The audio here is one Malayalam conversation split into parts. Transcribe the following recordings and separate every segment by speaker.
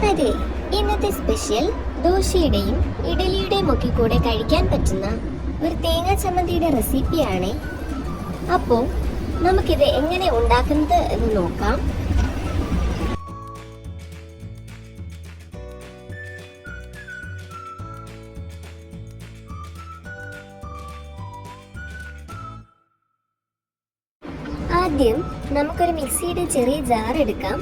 Speaker 1: അതെ, ഇന്നത്തെ സ്പെഷ്യൽ ദോശയുടെയും ഇഡലിയുടെയും ഒക്കെ കൂടെ കഴിക്കാൻ പറ്റുന്ന ഒരു തേങ്ങാ ചമ്മന്തിയുടെ റെസിപ്പിയാണ്. അപ്പോൾ നമുക്കിത് എങ്ങനെ ഉണ്ടാക്കുന്നത് എന്ന് നോക്കാം. ആദ്യം നമുക്കൊരു മിക്സിയുടെ ചെറിയ ജാർ എടുക്കാം.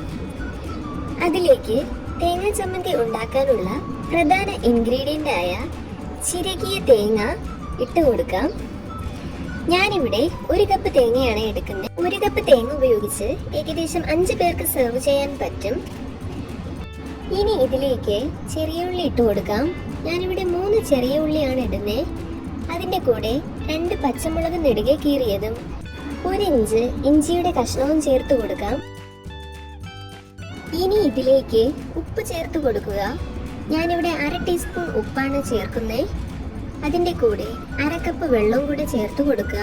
Speaker 1: അതിലേക്ക് തേങ്ങാ ചമ്മന്തി ഉണ്ടാക്കാനുള്ള പ്രധാന ഇൻഗ്രീഡിയൻ്റ് ആയ ചിരകിയ തേങ്ങ ഇട്ട് കൊടുക്കാം. ഞാനിവിടെ 1 കപ്പ് തേങ്ങയാണ് എടുക്കുന്നത്. 1 കപ്പ് തേങ്ങ ഉപയോഗിച്ച് ഏകദേശം 5 പേർക്ക് സെർവ് ചെയ്യാൻ പറ്റും. ഇനി ഇതിലേക്ക് ചെറിയ ഉള്ളി ഇട്ട് കൊടുക്കാം. ഞാനിവിടെ 3 ചെറിയ ഉള്ളിയാണ് ഇടുന്നത്. അതിൻ്റെ കൂടെ 2 പച്ചമുളക് നെടുകെ കീറിയതും 1 ഇഞ്ച് ഇഞ്ചിയുടെ കഷ്ണവും ചേർത്ത് കൊടുക്കാം. ഇനി ഇതിലേക്ക് ഉപ്പ് ചേർത്ത് കൊടുക്കുക. ഞാനിവിടെ 1/2 ടീസ്പൂൺ ഉപ്പാണ് ചേർക്കുന്നത്. അതിൻ്റെ കൂടെ 1/2 കപ്പ് വെള്ളവും കൂടെ ചേർത്ത് കൊടുക്കുക.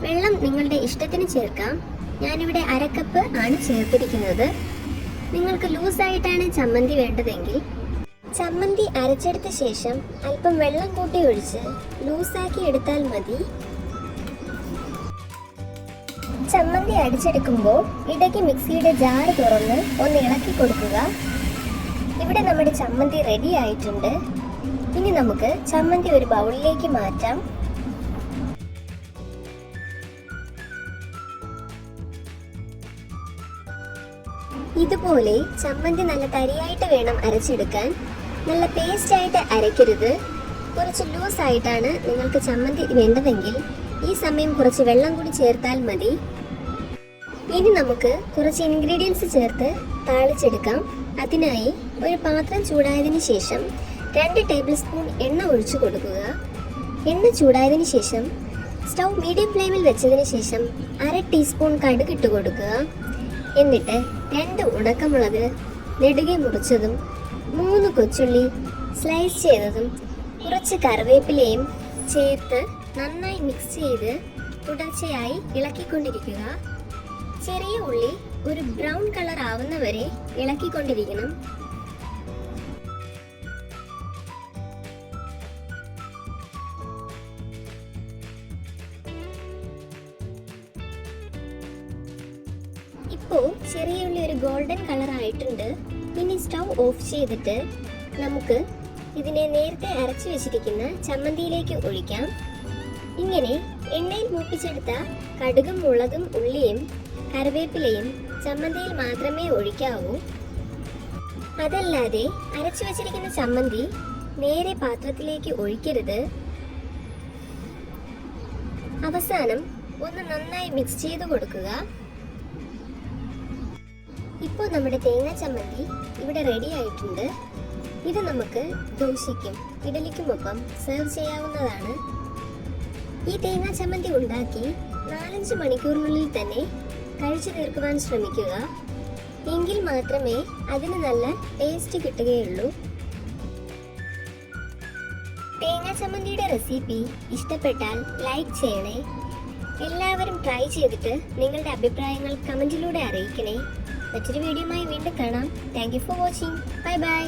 Speaker 1: വെള്ളം നിങ്ങളുടെ ഇഷ്ടത്തിന് ചേർക്കാം. ഞാനിവിടെ 1/2 കപ്പ് ആണ് ചേർത്തിരിക്കുന്നത്. നിങ്ങൾക്ക് ലൂസായിട്ടാണ് ചമ്മന്തി വേണ്ടതെങ്കിൽ ചമ്മന്തി അരച്ചെടുത്ത ശേഷം അല്പം വെള്ളം കൂട്ടി ഒഴിച്ച് ലൂസാക്കി എടുത്താൽ മതി. ചമ്മന്തി അടിച്ചെടുക്കുമ്പോൾ ഇടയ്ക്ക് മിക്സിയുടെ ജാർ തുറന്ന് ഒന്ന് ഇളക്കി കൊടുക്കുക. ഇവിടെ നമ്മുടെ ചമ്മന്തി റെഡി ആയിട്ടുണ്ട്. ഇനി നമുക്ക് ചമ്മന്തി ഒരു ബൗളിലേക്ക് മാറ്റാം. ഇതുപോലെ ചമ്മന്തി നല്ല തരിയായിട്ട് വേണം അരച്ചെടുക്കാൻ. നല്ല പേസ്റ്റ് ആയിട്ട് അരയ്ക്കരുത്. കുറച്ച് ലൂസ് ആയിട്ടാണ് നിങ്ങൾക്ക് ചമ്മന്തി വേണ്ടതെങ്കിൽ ഈ സമയം കുറച്ച് വെള്ളം കൂടി ചേർത്താൽ മതി. ഇനി നമുക്ക് കുറച്ച് ഇൻഗ്രീഡിയൻസ് ചേർത്ത് താളിച്ചെടുക്കാം. അതിനായി ഒരു പാത്രം ചൂടായതിനു ശേഷം 2 ടേബിൾ സ്പൂൺ എണ്ണ ഒഴിച്ചു കൊടുക്കുക. എണ്ണ ചൂടായതിനു ശേഷം സ്റ്റൗ മീഡിയം ഫ്ലെയിമിൽ വെച്ചതിന് ശേഷം 1/2 ടീസ്പൂൺ കടുക് ഇട്ട് കൊടുക്കുക. എന്നിട്ട് 2 ഉണക്കമുളക് നെടുകെ മുറിച്ചതും 3 കൊച്ചുള്ളി സ്ലൈസ് ചെയ്തതും കുറച്ച് കറിവേപ്പിലയും ചേർത്ത് നന്നായി മിക്സ് ചെയ്ത് തുടർച്ചയായി ഇളക്കിക്കൊണ്ടിരിക്കുക. ചെറിയ ഉള്ളി ഒരു ബ്രൗൺ കളർ ആവുന്നവരെ ഇളക്കിക്കൊണ്ടിരിക്കണം. ഇപ്പോൾ ചെറിയ ഉള്ളി ഒരു ഗോൾഡൻ കളർ ആയിട്ടുണ്ട്. ഇനി സ്റ്റൗ ഓഫ് ചെയ്തിട്ട് നമുക്ക് ഇതിനെ നേരത്തെ അരച്ചു വെച്ചിരിക്കുന്ന ചമ്മന്തിയിലേക്ക് ഒഴിക്കാം. ഇങ്ങനെ എണ്ണയിൽ മൂപ്പിച്ചെടുത്ത കടുകും മുളകും ഉള്ളിയും കറിവേപ്പിലയും ചമ്മന്തിയിൽ മാത്രമേ ഒഴിക്കാവൂ. അതല്ലാതെ അരച്ചു വെച്ചിരിക്കുന്ന ചമ്മന്തി നേരെ പാത്രത്തിലേക്ക് ഒഴിക്കരുത്. അവസാനം ഒന്ന് നന്നായി മിക്സ് ചെയ്ത് കൊടുക്കുക. ഇപ്പോൾ നമ്മുടെ തേങ്ങാ ചമ്മന്തി ഇവിടെ റെഡി ആയിട്ടുണ്ട്. ഇത് നമുക്ക് ദോശയ്ക്കും ഇഡലിക്കുമൊപ്പം സെർവ് ചെയ്യാവുന്നതാണ്. ഈ തേങ്ങാ ചമ്മന്തി ഉണ്ടാക്കി 4-5 മണിക്കൂറിനുള്ളിൽ തന്നെ കഴിച്ചു തീർക്കുവാൻ ശ്രമിക്കുക. എങ്കിൽ മാത്രമേ അതിന് നല്ല ടേസ്റ്റ് കിട്ടുകയുള്ളൂ. തേങ്ങാ ചമ്മന്തിയുടെ റെസിപ്പി ഇഷ്ടപ്പെട്ടാൽ ലൈക്ക് ചെയ്യണേ. എല്ലാവരും ട്രൈ ചെയ്തിട്ട് നിങ്ങളുടെ അഭിപ്രായങ്ങൾ കമൻറ്റിലൂടെ അറിയിക്കണേ. മറ്റൊരു വീഡിയോയുമായി വീണ്ടും കാണാം. Thank you for watching. Bye bye.